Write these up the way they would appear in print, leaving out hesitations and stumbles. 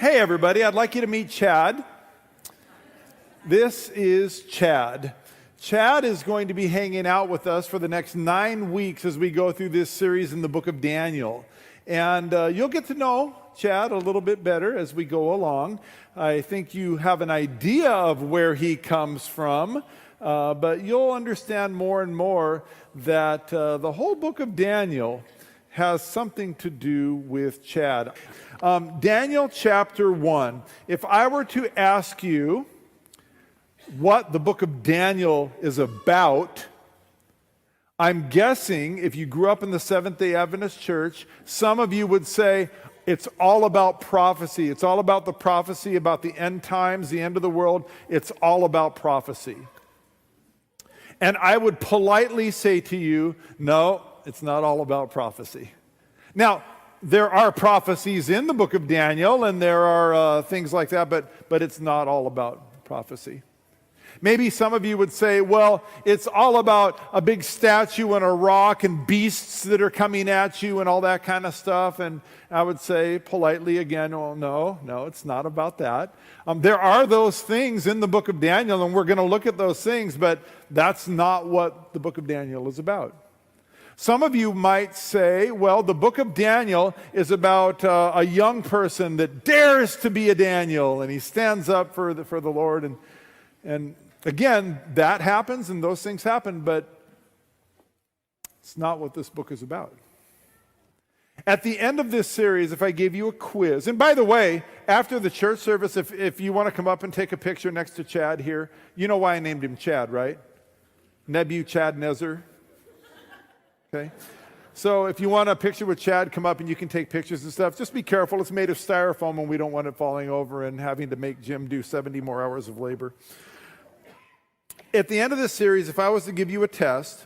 Hey everybody, I'd like you to meet Chad. This is Chad. Chad is going to be hanging out with us for the next 9 weeks as we go through this series in the book of Daniel. And you'll get to know Chad a little bit better as we go along. I think you have an idea of where he comes from, but you'll understand more and more that the whole book of Daniel has something to do with Chad. Daniel chapter 1. If I were to ask you what the book of Daniel is about, I'm guessing if you grew up in the Seventh-day Adventist church, some of you would say it's all about prophecy. It's all about the prophecy about the end times, the end of the world. It's all about prophecy. And I would politely say to you, no, it's not all about prophecy. Now, there are prophecies in the book of Daniel, and there are things like that, but it's not all about prophecy. Maybe some of you would say, well, it's all about a big statue and a rock and beasts that are coming at you and all that kind of stuff. And I would say politely again, well, no, it's not about that. There are those things in the book of Daniel, and we're going to look at those things, but that's not what the book of Daniel is about. Some of you might say, well, the book of Daniel is about a young person that dares to be a Daniel, and he stands up for the Lord. And again, that happens and those things happen, but it's not what this book is about. At the end of this series, if I gave you a quiz, and by the way, after the church service, if you want to come up and take a picture next to Chad here, you know why I named him Chad, right? Nebuchadnezzar. Okay? So if you want a picture with Chad, come up and you can take pictures and stuff. Just be careful. It's made of styrofoam and we don't want it falling over and having to make Jim do 70 more hours of labor. At the end of this series, if I was to give you a test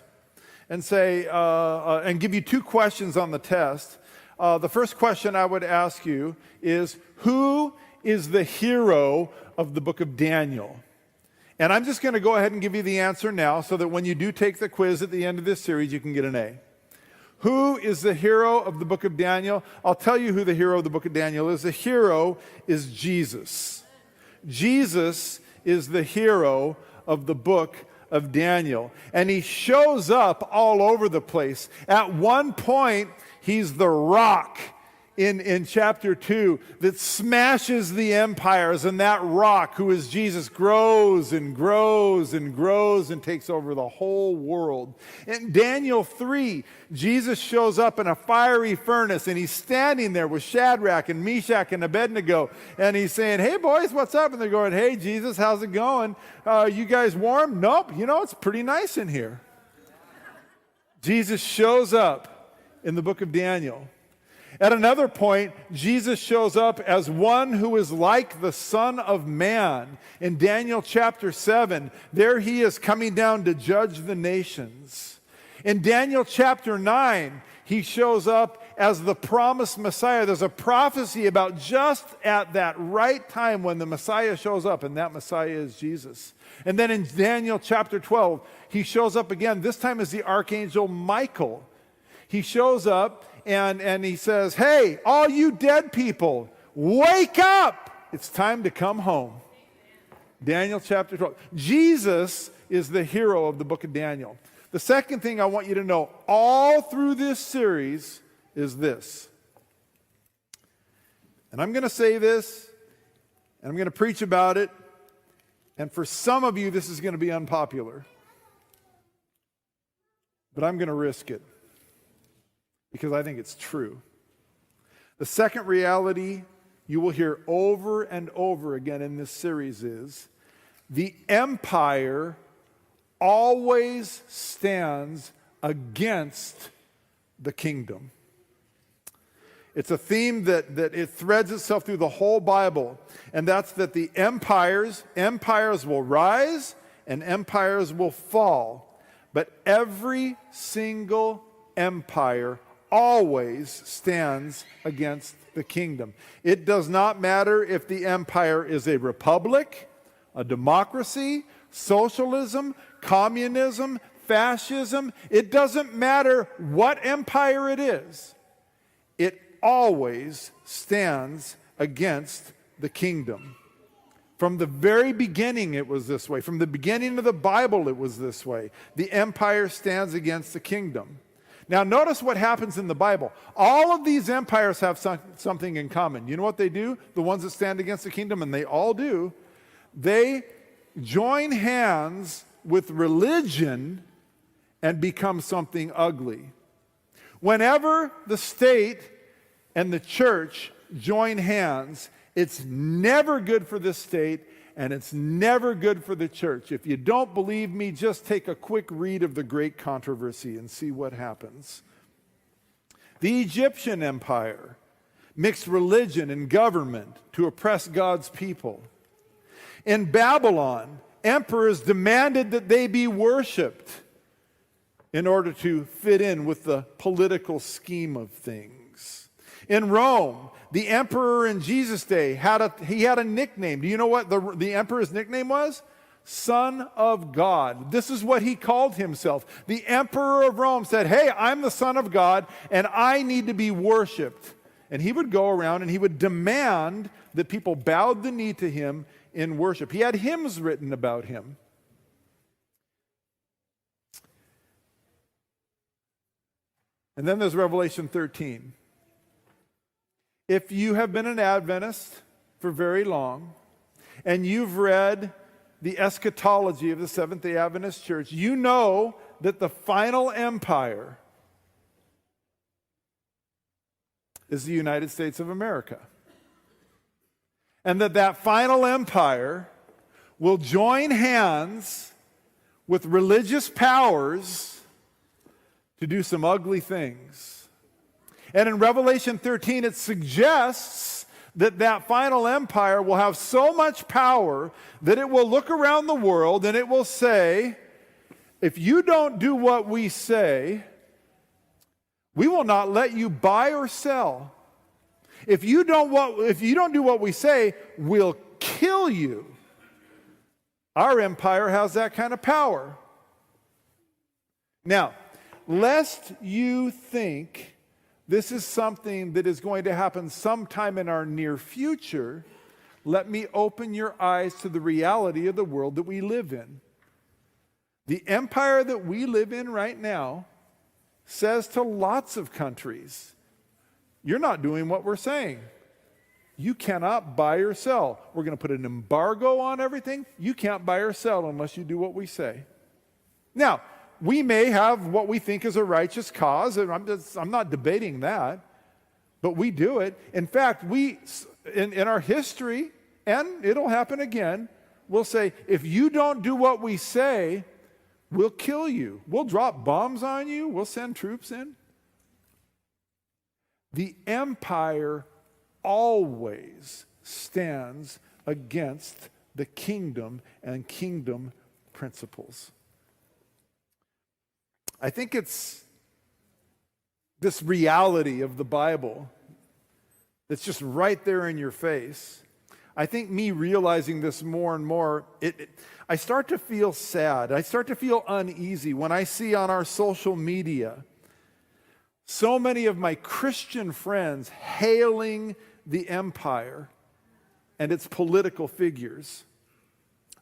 and say, and give you 2 questions on the test, the first question I would ask you is, who is the hero of the book of Daniel? And I'm just going to go ahead and give you the answer now so that when you do take the quiz at the end of this series, you can get an A. Who is the hero of the book of Daniel? I'll tell you who the hero of the book of Daniel is. The hero is Jesus. Jesus is the hero of the book of Daniel. And he shows up all over the place. At one point, he's the rock in chapter 2 that smashes the empires, and that rock, who is Jesus, grows and grows and grows and takes over the whole world. In Daniel 3, Jesus shows up in a fiery furnace, and he's standing there with Shadrach and Meshach and Abednego, and he's saying, hey boys, what's up? And they're going, hey Jesus, how's it going? You guys warm? Nope, it's pretty nice in here. Jesus shows up in the book of Daniel. At another point, Jesus shows up as one who is like the Son of Man. In Daniel chapter 7, there he is coming down to judge the nations. In Daniel chapter 9, he shows up as the promised Messiah. There's a prophecy about just at that right time when the Messiah shows up, and that Messiah is Jesus. And then in Daniel chapter 12, he shows up again, this time as the archangel Michael. He shows up and he says, hey, all you dead people, wake up. It's time to come home. Daniel chapter 12. Jesus is the hero of the book of Daniel. The second thing I want you to know all through this series is this. And I'm going to say this, and I'm going to preach about it, and for some of you this is going to be unpopular. But I'm going to risk it, because I think it's true. The second reality you will hear over and over again in this series is the empire always stands against the kingdom. It's a theme that it threads itself through the whole Bible, and that's that the empires will rise and empires will fall, but every single empire always stands against the kingdom. It does not matter if the empire is a republic, a democracy, socialism, communism, fascism. It doesn't matter what empire it is. It always stands against the kingdom. From the very beginning, it was this way. From the beginning of the Bible, it was this way. The empire stands against the kingdom. Now, notice what happens in the Bible. All of these empires have something in common. You know what they do? The ones that stand against the kingdom, and they all do, they join hands with religion and become something ugly. Whenever the state and the church join hands, it's never good for the state, and it's never good for the church. If you don't believe me, just take a quick read of the Great Controversy and see what happens. The Egyptian Empire mixed religion and government to oppress God's people. In Babylon, emperors demanded that they be worshipped in order to fit in with the political scheme of things. In Rome, the emperor in Jesus' day had a nickname. Do you know what the emperor's nickname was? Son of God. This is what he called himself. The emperor of Rome said, hey, I'm the Son of God, and I need to be worshipped. And he would go around and he would demand that people bowed the knee to him in worship. He had hymns written about him. And then there's Revelation 13. If you have been an Adventist for very long, and you've read the eschatology of the Seventh-day Adventist Church, you know that the final empire is the United States of America. And that final empire will join hands with religious powers to do some ugly things. And in Revelation 13, it suggests that final empire will have so much power that it will look around the world and it will say, if you don't do what we say, we will not let you buy or sell. If you don't do what we say, we'll kill you. Our empire has that kind of power. Now, lest you think this is something that is going to happen sometime in our near future, let me open your eyes to the reality of the world that we live in. The empire that we live in right now says to lots of countries, you're not doing what we're saying. You cannot buy or sell. We're going to put an embargo on everything. You can't buy or sell unless you do what we say. Now, we may have what we think is a righteous cause, and I'm not debating that, but we do it. In fact, in our history, and it'll happen again, we'll say, if you don't do what we say, we'll kill you. We'll drop bombs on you. We'll send troops in. The empire always stands against the kingdom and kingdom principles. I think it's this reality of the Bible that's just right there in your face. I think me realizing this more and more, I start to feel sad. I start to feel uneasy when I see on our social media so many of my Christian friends hailing the empire and its political figures.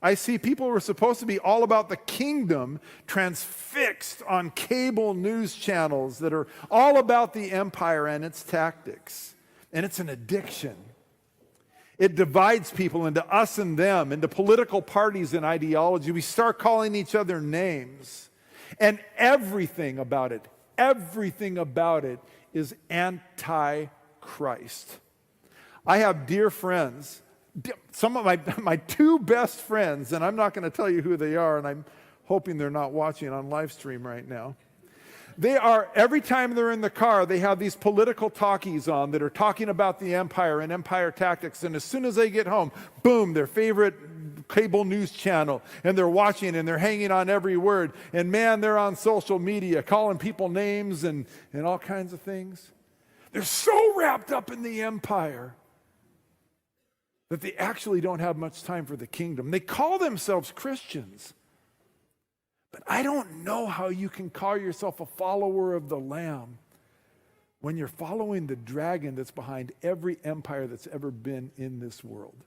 I see people who are supposed to be all about the kingdom transfixed on cable news channels that are all about the empire and its tactics. And it's an addiction. It divides people into us and them, into political parties and ideology. We start calling each other names. And everything about it is anti-Christ. I have dear friends, some of my two best friends, and I'm not going to tell you who they are, and I'm hoping they're not watching on live stream right now. They are, every time they're in the car, they have these political talkies on that are talking about the empire and empire tactics, and as soon as they get home, boom, their favorite cable news channel, and they're watching and they're hanging on every word, and man, they're on social media calling people names and all kinds of things. They're so wrapped up in the empire that they actually don't have much time for the kingdom. They call themselves Christians. But I don't know how you can call yourself a follower of the Lamb when you're following the dragon that's behind every empire that's ever been in this world.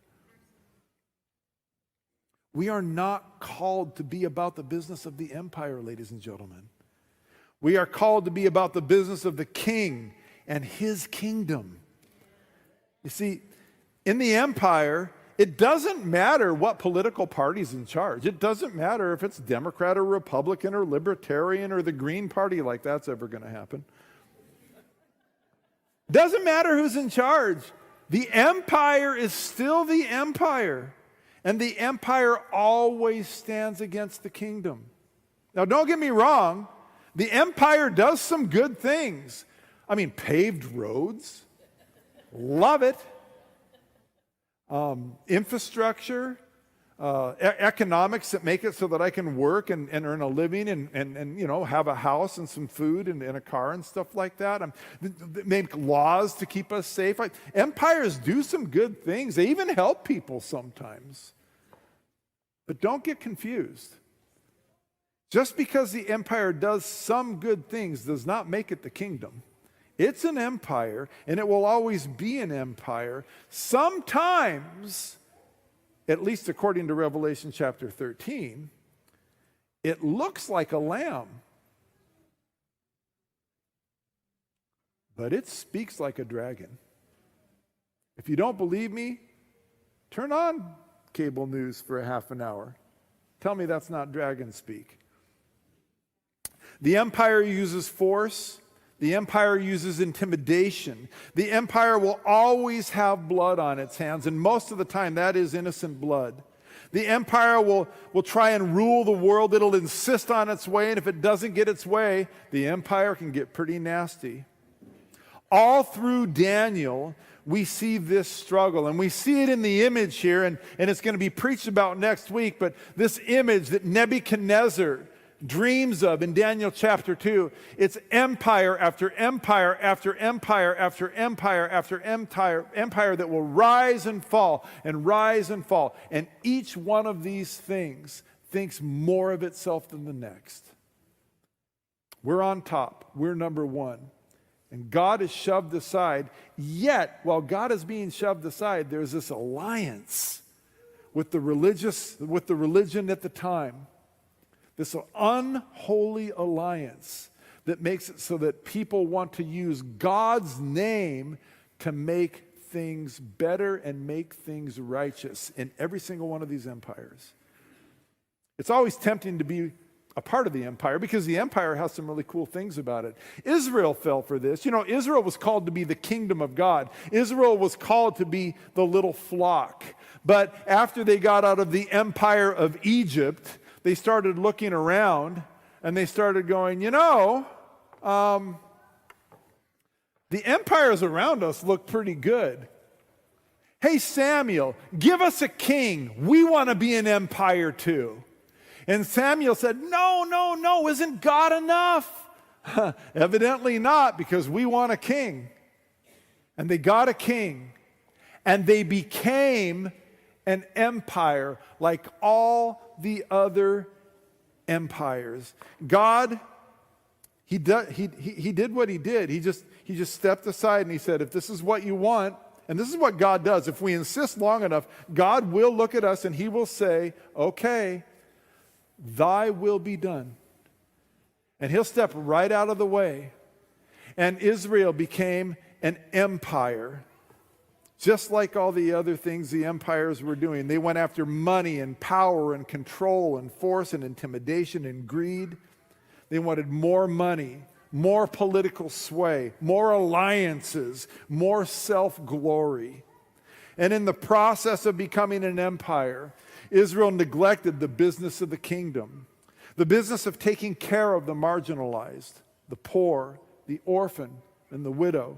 We are not called to be about the business of the empire, ladies and gentlemen. We are called to be about the business of the king and his kingdom. You see, in the empire, it doesn't matter what political party's in charge. It doesn't matter if it's Democrat or Republican or Libertarian or the Green Party, like that's ever going to happen. Doesn't matter who's in charge. The empire is still the empire. And the empire always stands against the kingdom. Now, don't get me wrong. The empire does some good things. I mean, paved roads. Love it. Infrastructure. Economics that make it so that I can work and earn a living and you know, have a house and some food and a car and stuff like that. They make laws to keep us safe. Empires do some good things. They even help people sometimes. But don't get confused. Just because the empire does some good things does not make it the kingdom. It's an empire, and it will always be an empire. Sometimes, at least according to Revelation chapter 13, it looks like a lamb, but it speaks like a dragon. If you don't believe me, turn on cable news for a half an hour. Tell me that's not dragon speak. The empire uses force. The empire uses intimidation. The empire will always have blood on its hands, and most of the time that is innocent blood. The empire will try and rule the world. It'll insist on its way, and if it doesn't get its way, the empire can get pretty nasty. All through Daniel, we see this struggle, and we see it in the image here, and it's going to be preached about next week, but this image that Nebuchadnezzar dreams of in Daniel chapter 2, it's empire after empire after empire after empire after empire that will rise and fall and rise and fall. And each one of these things thinks more of itself than the next. We're on top. We're number one. And God is shoved aside. Yet, while God is being shoved aside, there's this alliance with the religion at the time. This unholy alliance that makes it so that people want to use God's name to make things better and make things righteous in every single one of these empires. It's always tempting to be a part of the empire because the empire has some really cool things about it. Israel fell for this. You know, Israel was called to be the kingdom of God. Israel was called to be the little flock. But after they got out of the empire of Egypt, they started looking around and they started going, you know, the empires around us look pretty good. Hey, Samuel, give us a king. We want to be an empire too. And Samuel said, no, isn't God enough? Evidently not, because we want a king. And they got a king. And they became an empire like all the other empires. God, he did what he did. He just stepped aside and he said, if this is what you want, and this is what God does, if we insist long enough, God will look at us and he will say, okay, thy will be done. And he'll step right out of the way. And Israel became an empire. Just like all the other things the empires were doing. They went after money and power and control and force and intimidation and greed. They wanted more money, more political sway, more alliances, more self-glory. And in the process of becoming an empire, Israel neglected the business of the kingdom, the business of taking care of the marginalized, the poor, the orphan, and the widow.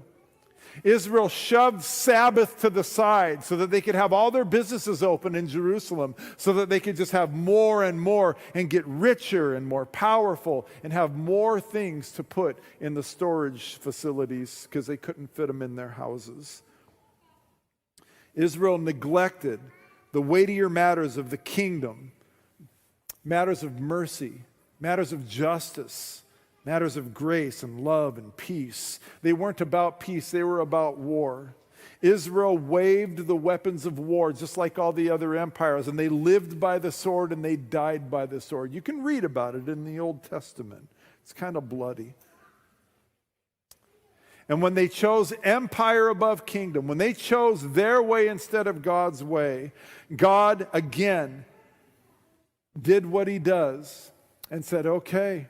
Israel shoved Sabbath to the side so that they could have all their businesses open in Jerusalem, so that they could just have more and more and get richer and more powerful and have more things to put in the storage facilities because they couldn't fit them in their houses. Israel neglected the weightier matters of the kingdom, matters of mercy, matters of justice, matters of grace and love and peace. They weren't about peace, they were about war. Israel waved the weapons of war just like all the other empires, and they lived by the sword and they died by the sword. You can read about it in the Old Testament. It's kind of bloody. And when they chose empire above kingdom, when they chose their way instead of God's way, God again did what he does and said, okay,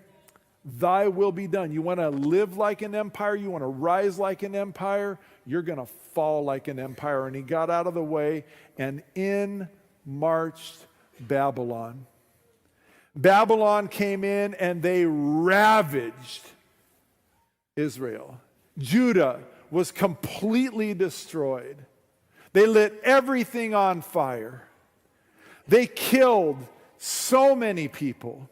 thy will be done. You want to live like an empire? You want to rise like an empire? You're going to fall like an empire. And he got out of the way, and in marched Babylon. Babylon came in and they ravaged Israel. Judah was completely destroyed. They lit everything on fire. They killed so many people.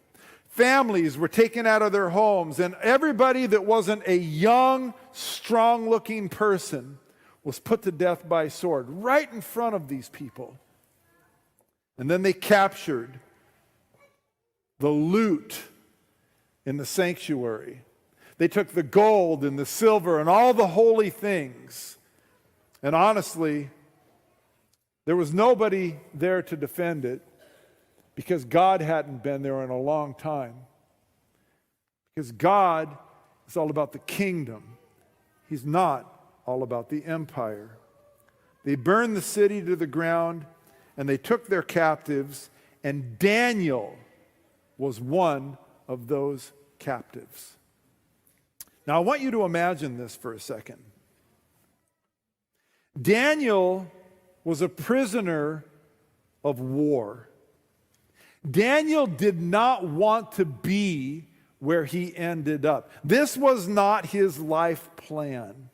Families were taken out of their homes, and everybody that wasn't a young, strong-looking person was put to death by sword right in front of these people. And then they captured the loot in the sanctuary. They took the gold and the silver and all the holy things. And honestly, there was nobody there to defend it, because God hadn't been there in a long time. Because God is all about the kingdom. He's not all about the empire. They burned the city to the ground, and they took their captives, and Daniel was one of those captives. Now I want you to imagine this for a second. Daniel was a prisoner of war. Daniel did not want to be where he ended up. This was not his life plan.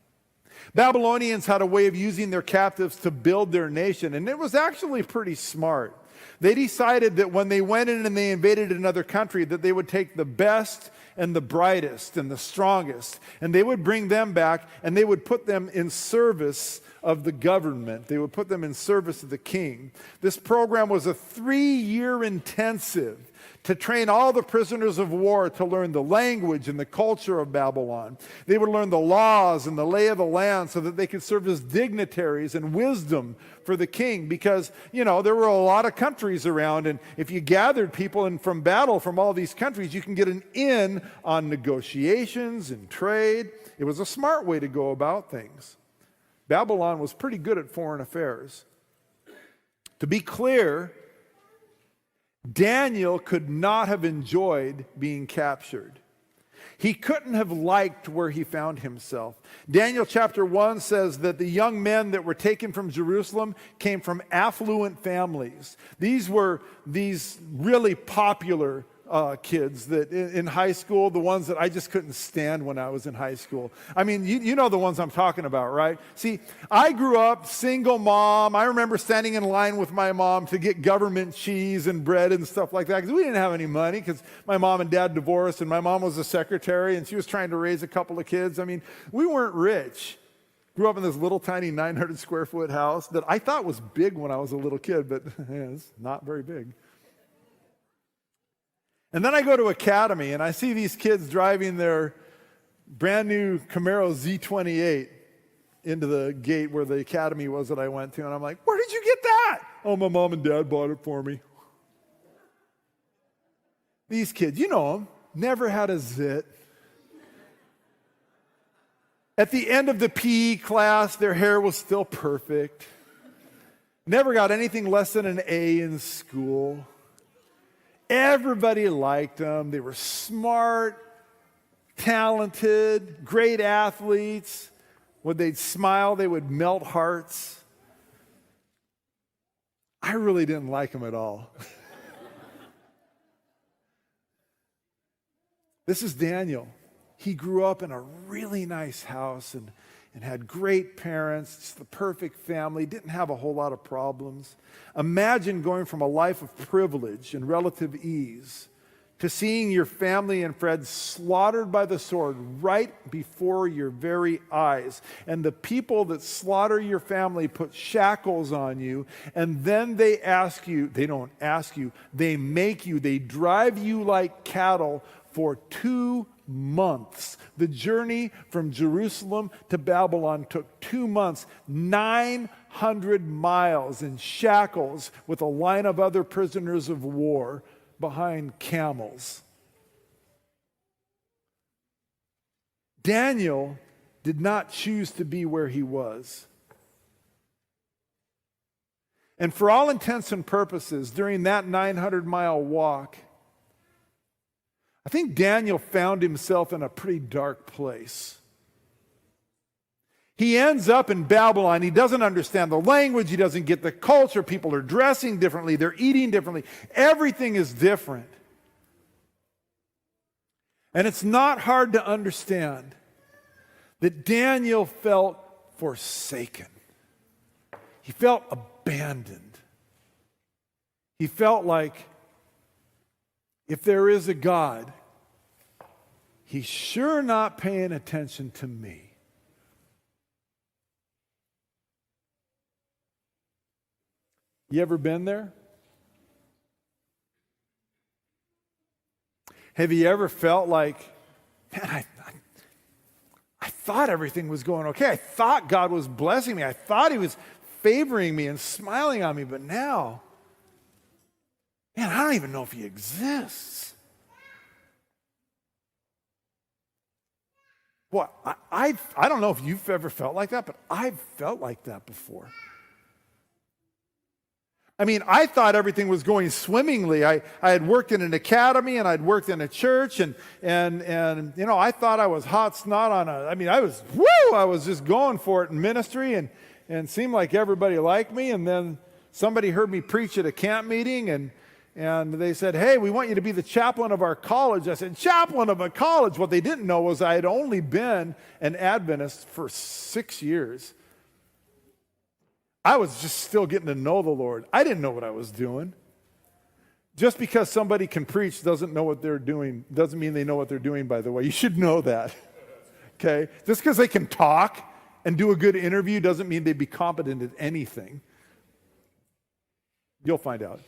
Babylonians had a way of using their captives to build their nation, and it was actually pretty smart. They decided that when they went in and they invaded another country, that they would take the best and the brightest and the strongest, and they would bring them back, and they would put them in service of the government. They would put them in service of the king. This program was a 3-year intensive to train all the prisoners of war to learn the language and the culture of Babylon. They would learn the laws and the lay of the land so that they could serve as dignitaries and wisdom for the king, because, you know, there were a lot of countries around, and if you gathered people in from battle from all these countries, you can get an in on negotiations and trade. It was a smart way to go about things. Babylon was pretty good at foreign affairs. To be clear, Daniel could not have enjoyed being captured. He couldn't have liked where he found himself. Daniel chapter 1 says that the young men that were taken from Jerusalem came from affluent families. These were these really popular kids that in high school, the ones that I just couldn't stand when I was in high school. I mean, you know the ones I'm talking about, right? See, I grew up single mom. I remember standing in line with my mom to get government cheese and bread and stuff like that, because we didn't have any money, because my mom and dad divorced, and my mom was a secretary, and she was trying to raise a couple of kids. I mean, we weren't rich. Grew up in this little tiny 900 square foot house that I thought was big when I was a little kid, but it's not very big. And then I go to Academy, and I see these kids driving their brand new Camaro Z28 into the gate where the Academy was that I went to, and I'm like, where did you get that? Oh, my mom and dad bought it for me. These kids, you know them, never had a zit. At the end of the PE class, their hair was still perfect. Never got anything less than an A in school. Everybody liked them. They were smart, talented, great athletes. When they'd smile, they would melt hearts. I really didn't like them at all. This is Daniel. He grew up in a really nice house and had great parents, just the perfect family, didn't have a whole lot of problems. Imagine going from a life of privilege and relative ease to seeing your family and friends slaughtered by the sword right before your very eyes. And the people that slaughter your family put shackles on you, and then they ask you, they don't ask you, they make you, they drive you like cattle for 2 months. The journey from Jerusalem to Babylon took 2 months, 900 miles in shackles with a line of other prisoners of war behind camels. Daniel did not choose to be where he was. And for all intents and purposes, during that 900-mile walk, I think Daniel found himself in a pretty dark place. He ends up in Babylon. He doesn't understand the language. He doesn't get the culture. People are dressing differently. They're eating differently. Everything is different. And it's not hard to understand that Daniel felt forsaken. He felt abandoned. He felt like, if there is a God, he's sure not paying attention to me. You ever been there? Have you ever felt like, man, I thought everything was going okay. I thought God was blessing me. I thought he was favoring me and smiling on me, but now, man, I don't even know if he exists. Well, I don't know if you've ever felt like that, but I've felt like that before. I mean, I thought everything was going swimmingly. I had worked in an academy and I'd worked in a church and you know, I thought I was hot snot on I was just going for it in ministry and seemed like everybody liked me. And then somebody heard me preach at a camp meeting and they said, hey, we want you to be the chaplain of our college. I said, chaplain of a college? What they didn't know was I had only been an Adventist for 6 years. I was just still getting to know the Lord. I didn't know what I was doing. Just because somebody can preach doesn't know what they're doing, doesn't mean they know what they're doing, by the way. You should know that. Okay? Just because they can talk and do a good interview doesn't mean they'd be competent at anything. You'll find out.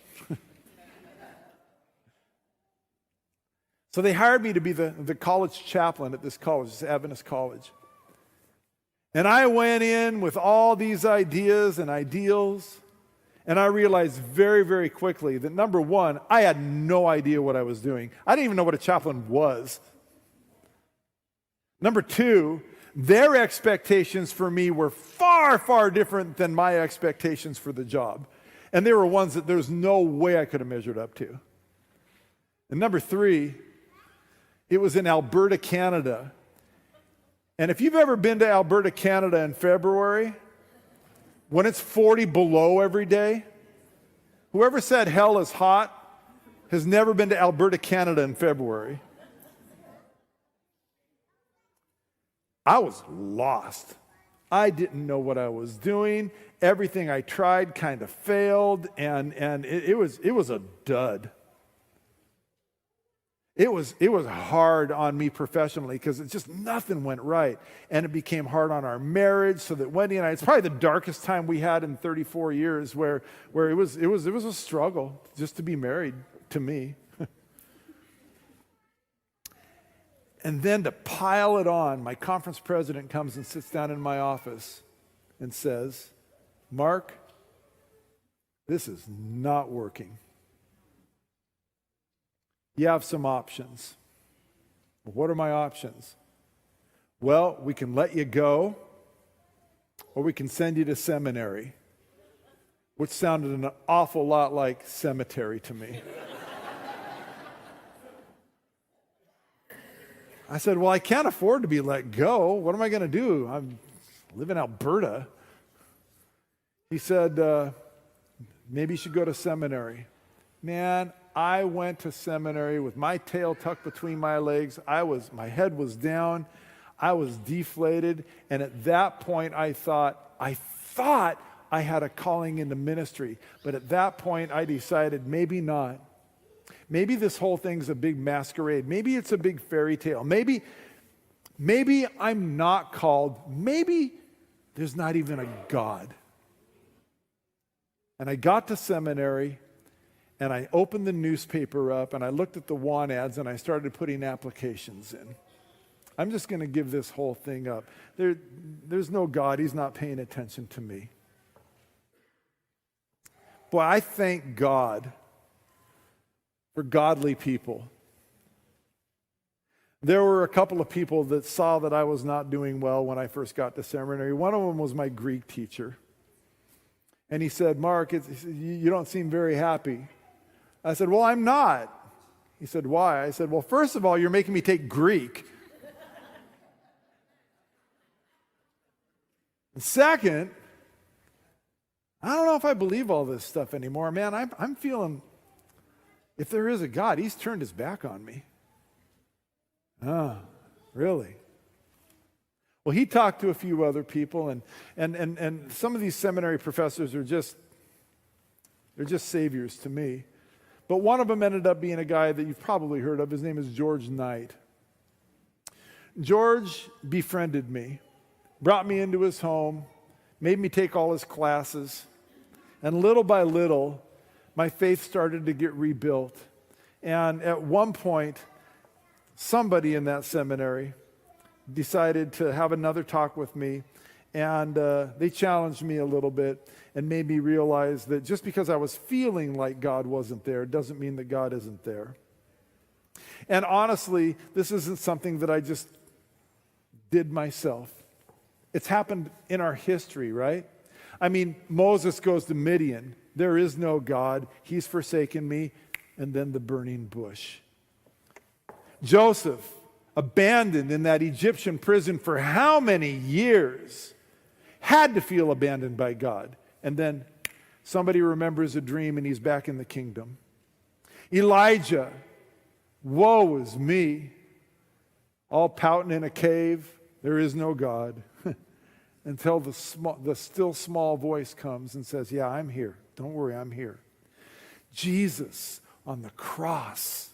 So they hired me to be the college chaplain at this college, this Adventist college. And I went in with all these ideas and ideals, and I realized very, very quickly that, number one, I had no idea what I was doing. I didn't even know what a chaplain was. Number two, their expectations for me were far, far different than my expectations for the job. And they were ones that there's no way I could have measured up to. And number three, it was in Alberta, Canada. And if you've ever been to Alberta, Canada in February, when it's 40 below every day, whoever said hell is hot has never been to Alberta, Canada in February. I was lost. I didn't know what I was doing. Everything I tried kind of failed, and it was a dud. It was hard on me professionally because it's just nothing went right. And it became hard on our marriage so that Wendy and I, it's probably the darkest time we had in 34 years where it was a struggle just to be married to me. And then to pile it on, my conference president comes and sits down in my office and says, Mark, this is not working. You have some options. What are my options? Well, we can let you go, or we can send you to seminary, which sounded an awful lot like cemetery to me. I said, well, I can't afford to be let go. What am I going to do? I live in Alberta. He said, maybe you should go to seminary. Man, I went to seminary with my tail tucked between my legs. My head was down. I was deflated. And at that point, I thought I had a calling into ministry. But at that point, I decided maybe not. Maybe this whole thing's a big masquerade. Maybe it's a big fairy tale. Maybe I'm not called. Maybe there's not even a God. And I got to seminary, and I opened the newspaper up, and I looked at the want ads, and I started putting applications in. I'm just going to give this whole thing up. There's no God. He's not paying attention to me. Boy, I thank God for godly people. There were a couple of people that saw that I was not doing well when I first got to seminary. One of them was my Greek teacher. And he said, Mark, you don't seem very happy. I said, well, I'm not. He said, why? I said, well, first of all, you're making me take Greek. And second, I don't know if I believe all this stuff anymore. Man, I'm feeling, if there is a God, he's turned his back on me. Oh, really? Well, he talked to a few other people, and some of these seminary professors they're just saviors to me. But one of them ended up being a guy that you've probably heard of. His name is George Knight. George befriended me, brought me into his home, made me take all his classes, and little by little, my faith started to get rebuilt. And at one point, somebody in that seminary decided to have another talk with me, and they challenged me a little bit and made me realize that just because I was feeling like God wasn't there doesn't mean that God isn't there. And honestly, this isn't something that I just did myself. It's happened in our history, right? I mean, Moses goes to Midian. There is no God. He's forsaken me. And then the burning bush. Joseph, abandoned in that Egyptian prison for how many years, had to feel abandoned by God. And then somebody remembers a dream and he's back in the kingdom. Elijah, woe is me, all pouting in a cave. There is no God. Until the still small voice comes and says, yeah, I'm here. Don't worry, I'm here. Jesus on the cross.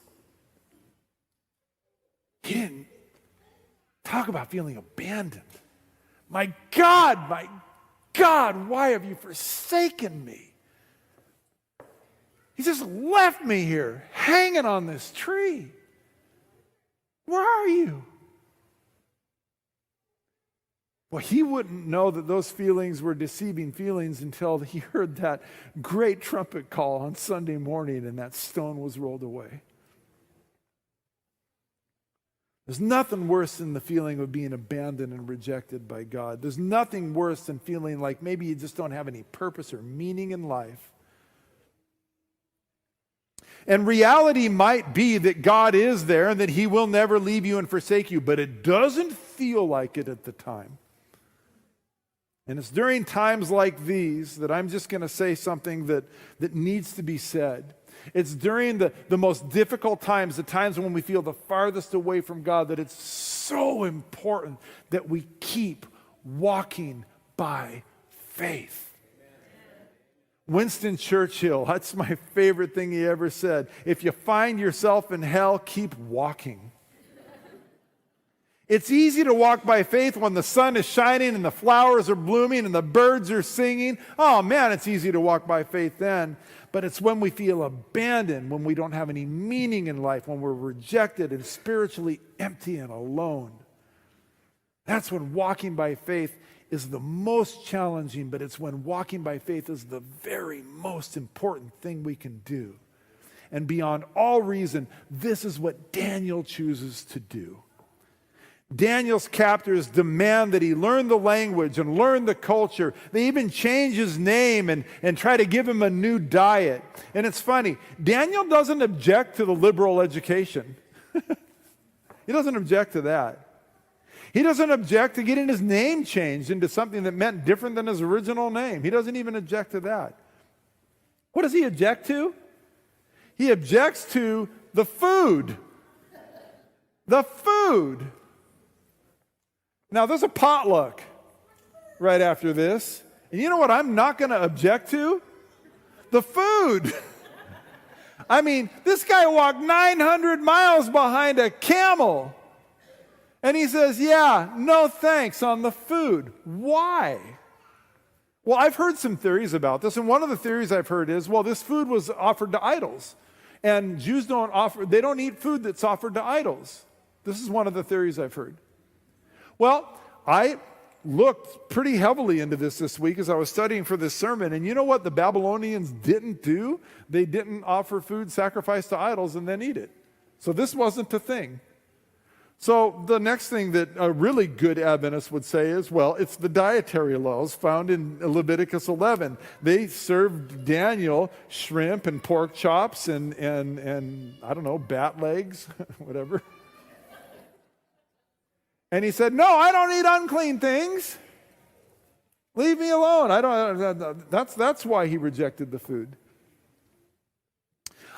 He didn't talk about feeling abandoned. My God, why have you forsaken me? He just left me here, hanging on this tree. Where are you? Well, he wouldn't know that those feelings were deceiving feelings until he heard that great trumpet call on Sunday morning and that stone was rolled away. There's nothing worse than the feeling of being abandoned and rejected by God. There's nothing worse than feeling like maybe you just don't have any purpose or meaning in life. And reality might be that God is there and that he will never leave you and forsake you, but it doesn't feel like it at the time. And it's during times like these that I'm just going to say something that needs to be said. It's during the most difficult times, the times when we feel the farthest away from God, that it's so important that we keep walking by faith. Winston Churchill, that's my favorite thing he ever said. If you find yourself in hell, keep walking. It's easy to walk by faith when the sun is shining and the flowers are blooming and the birds are singing. Oh man, it's easy to walk by faith then. But it's when we feel abandoned, when we don't have any meaning in life, when we're rejected and spiritually empty and alone. That's when walking by faith is the most challenging, but it's when walking by faith is the very most important thing we can do. And beyond all reason, this is what Daniel chooses to do. Daniel's captors demand that he learn the language and learn the culture. They even change his name and try to give him a new diet. And it's funny, Daniel doesn't object to the liberal education. He doesn't object to that. He doesn't object to getting his name changed into something that meant different than his original name. He doesn't even object to that. What does he object to? He objects to the food. The food. Now, there's a potluck right after this. And you know what I'm not going to object to? The food. I mean, this guy walked 900 miles behind a camel. And he says, yeah, no thanks on the food. Why? Well, I've heard some theories about this. And one of the theories I've heard is, well, this food was offered to idols. And Jews don't eat food that's offered to idols. This is one of the theories I've heard. Well, I looked pretty heavily into this week as I was studying for this sermon, and you know what the Babylonians didn't do? They didn't offer food sacrificed to idols and then eat it. So this wasn't a thing. So the next thing that a really good Adventist would say is, well, it's the dietary laws found in Leviticus 11. They served Daniel shrimp and pork chops and I don't know, bat legs, whatever. And he said, no, I don't eat unclean things. Leave me alone. That's why he rejected the food.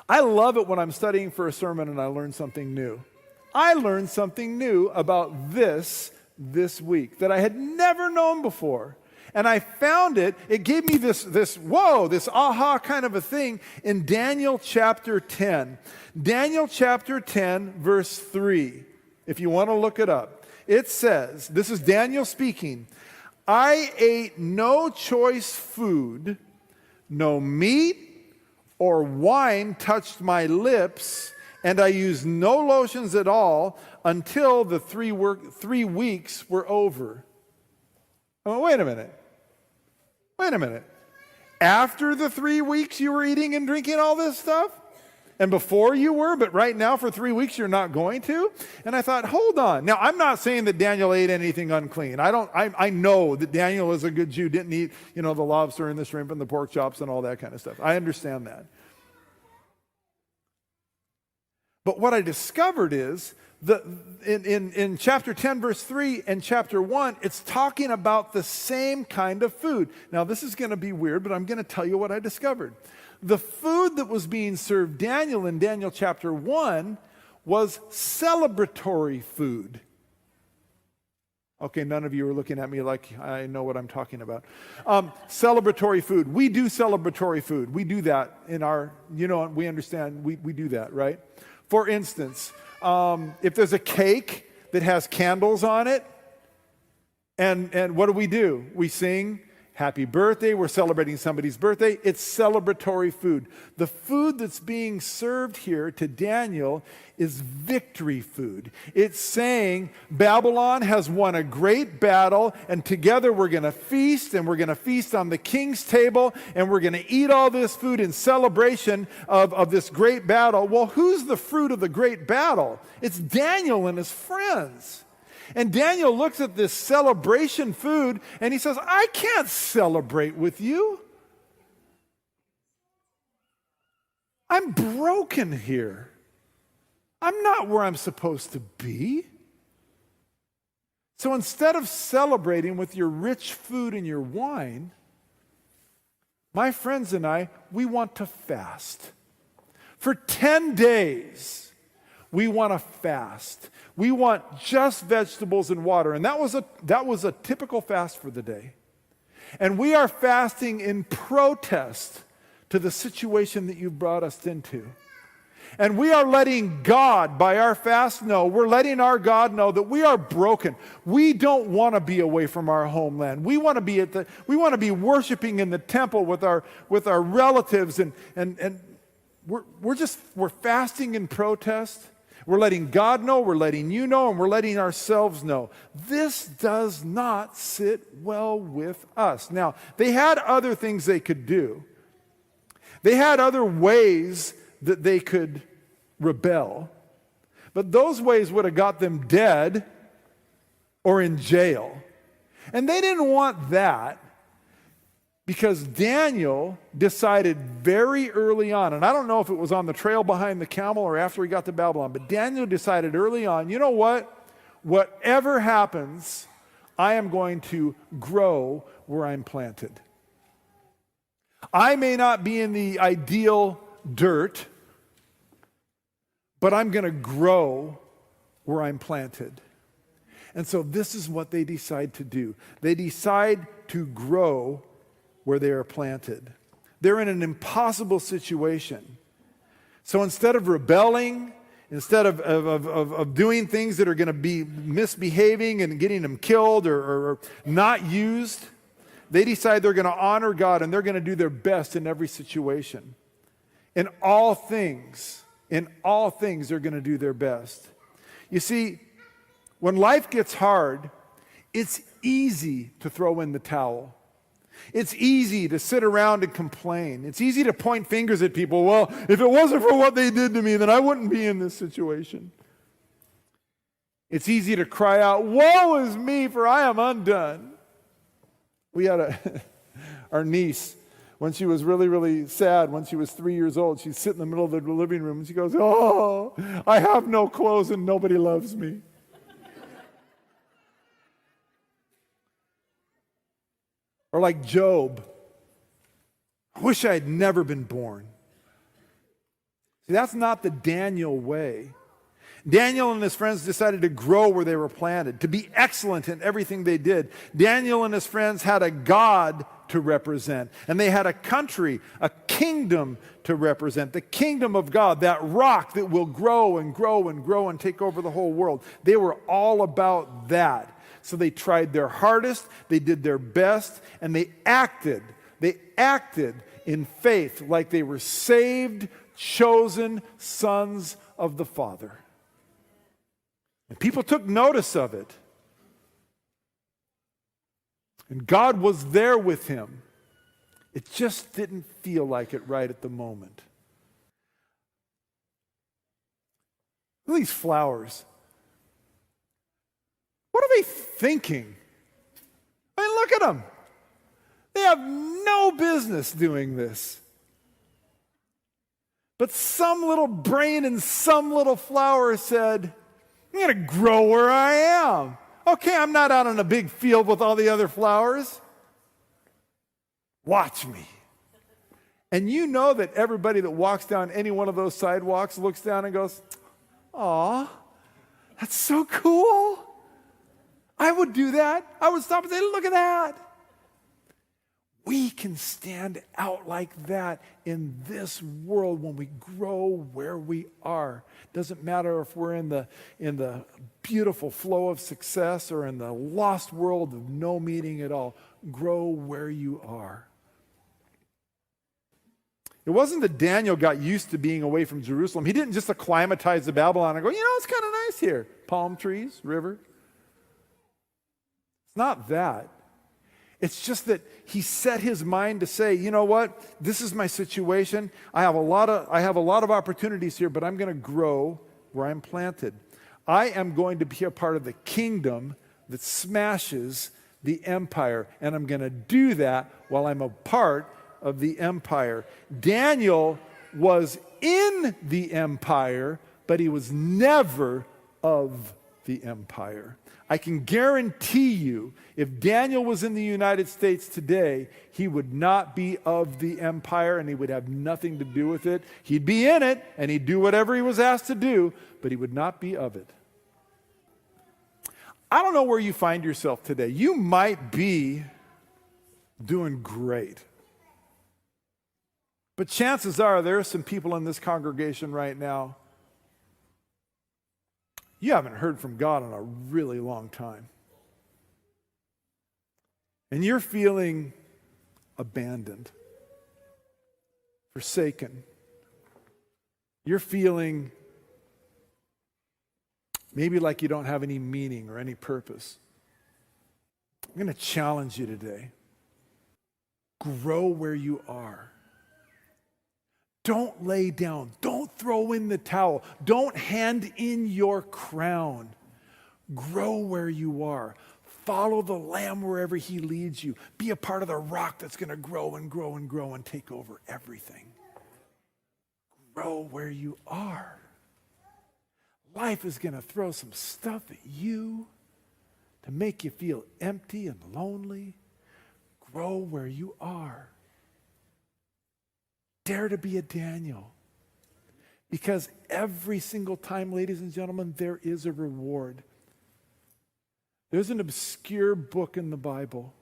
I love it when I'm studying for a sermon and I learn something new. I learned something new about this week that I had never known before. And I found it gave me this aha kind of a thing in Daniel chapter 10. Daniel chapter 10, verse 3, if you want to look it up. It says, this is Daniel speaking, I ate no choice food, no meat or wine touched my lips, and I used no lotions at all until the 3 weeks were over. Oh, wait a minute. After the 3 weeks you were eating and drinking all this stuff? And before you were, but right now for 3 weeks you're not going to? And I thought, hold on. Now, I'm not saying that Daniel ate anything unclean. I know that Daniel is a good Jew, didn't eat, the lobster and the shrimp and the pork chops and all that kind of stuff. I understand that. But what I discovered is that in chapter 10, verse 3 and chapter 1, it's talking about the same kind of food. Now, this is going to be weird, but I'm going to tell you what I discovered. The food that was being served Daniel in Daniel chapter 1 was celebratory food. Okay, none of you are looking at me like I know what I'm talking about. Celebratory food. We do celebratory food. We do that in our, we understand, we do that, right? For instance, if there's a cake that has candles on it, and what do? We sing happy birthday. We're celebrating somebody's birthday. It's celebratory food. The food that's being served here to Daniel is victory food. It's saying Babylon has won a great battle, and together we're going to feast, and we're going to feast on the king's table, and we're going to eat all this food in celebration of this great battle. Well, who's the fruit of the great battle? It's Daniel and his friends. And Daniel looks at this celebration food and he says, I can't celebrate with you. I'm broken here. I'm not where I'm supposed to be. So instead of celebrating with your rich food and your wine, my friends and I, we want to fast. For 10 days, we want to fast. We want just vegetables and water. And that was a typical fast for the day. And we are fasting in protest to the situation that you've brought us into. And we are letting God, by our fast, we're letting our God know that we are broken. We don't want to be away from our homeland. We want to be worshiping in the temple with our relatives, and we're fasting in protest. We're letting God know, we're letting you know, and we're letting ourselves know. This does not sit well with us. Now, they had other things they could do. They had other ways that they could rebel. But those ways would have got them dead or in jail. And they didn't want that, because Daniel decided very early on, and I don't know if it was on the trail behind the camel or after he got to Babylon, but Daniel decided early on, you know what? Whatever happens, I am going to grow where I'm planted. I may not be in the ideal dirt, but I'm going to grow where I'm planted. And so this is what they decide to do. They decide to grow where they are planted. They're in an impossible situation. So instead of rebelling, instead of doing things that are going to be misbehaving and getting them killed or not used, they decide they're going to honor God and they're going to do their best in every situation. In all things, they're going to do their best. You see, when life gets hard, It's easy to throw in the towel. It's easy to sit around and complain. It's easy to point fingers at people. Well, if it wasn't for what they did to me, then I wouldn't be in this situation. It's easy to cry out, woe is me, for I am undone. We had our niece, when she was really, really sad, when she was 3 years old, she'd sit in the middle of the living room and she goes, oh, I have no clothes and nobody loves me. Or like Job, I wish I had never been born. See, that's not the Daniel way. Daniel and his friends decided to grow where they were planted, to be excellent in everything they did. Daniel and his friends had a God to represent, and they had a country, a kingdom to represent, the kingdom of God, that rock that will grow and grow and grow and take over the whole world. They were all about that. So they tried their hardest, they did their best, and they acted in faith like they were saved, chosen sons of the Father. And people took notice of it. And God was there with him. It just didn't feel like it right at the moment. Look at these flowers. What are they thinking? I mean, look at them. They have no business doing this. But some little brain in some little flower said, I'm going to grow where I am. Okay, I'm not out in a big field with all the other flowers. Watch me. And you know that everybody that walks down any one of those sidewalks looks down and goes, aw, that's so cool. I would do that. I would stop and say, look at that. We can stand out like that in this world when we grow where we are. Doesn't matter if we're in the beautiful flow of success or in the lost world of no meaning at all. Grow where you are. It wasn't that Daniel got used to being away from Jerusalem. He didn't just acclimatize to Babylon and go, it's kind of nice here. Palm trees, river. It's not that. It's just that he set his mind to say, you know what? This is my situation. I have a lot of opportunities here, but I'm going to grow where I'm planted. I am going to be a part of the kingdom that smashes the empire, and I'm going to do that while I'm a part of the empire. Daniel was in the empire, but he was never of the empire. I can guarantee you, if Daniel was in the United States today, he would not be of the empire and he would have nothing to do with it. He'd be in it and he'd do whatever he was asked to do, but he would not be of it. I don't know where you find yourself today. You might be doing great. But chances are there are some people in this congregation right now, you haven't heard from God in a really long time. And you're feeling abandoned, forsaken. You're feeling maybe like you don't have any meaning or any purpose. I'm going to challenge you today. Grow where you are. Don't lay down. Don't throw in the towel. Don't hand in your crown. Grow where you are. Follow the Lamb wherever he leads you. Be a part of the rock that's going to grow and grow and grow and take over everything. Grow where you are. Life is going to throw some stuff at you to make you feel empty and lonely. Grow where you are. Dare to be a Daniel. Because every single time, ladies and gentlemen, there is a reward. There's an obscure book in the Bible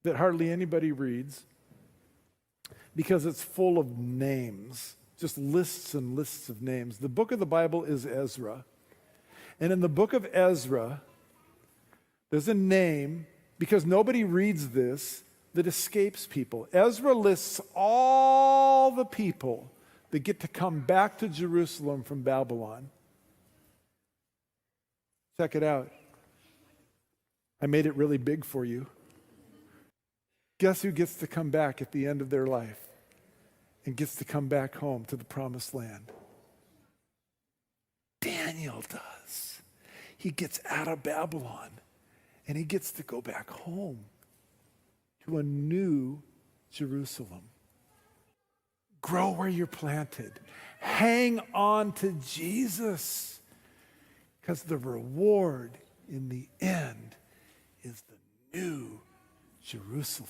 that hardly anybody reads because it's full of names, just lists and lists of names. The book of the Bible is Ezra. And in the book of Ezra, there's a name, because nobody reads this, that escapes people. Ezra lists all the people that get to come back to Jerusalem from Babylon. Check it out. I made it really big for you. Guess who gets to come back at the end of their life and gets to come back home to the promised land? Daniel does. He gets out of Babylon and he gets to go back home to a new Jerusalem. Grow where you're planted. Hang on to Jesus, because the reward in the end is the new Jerusalem.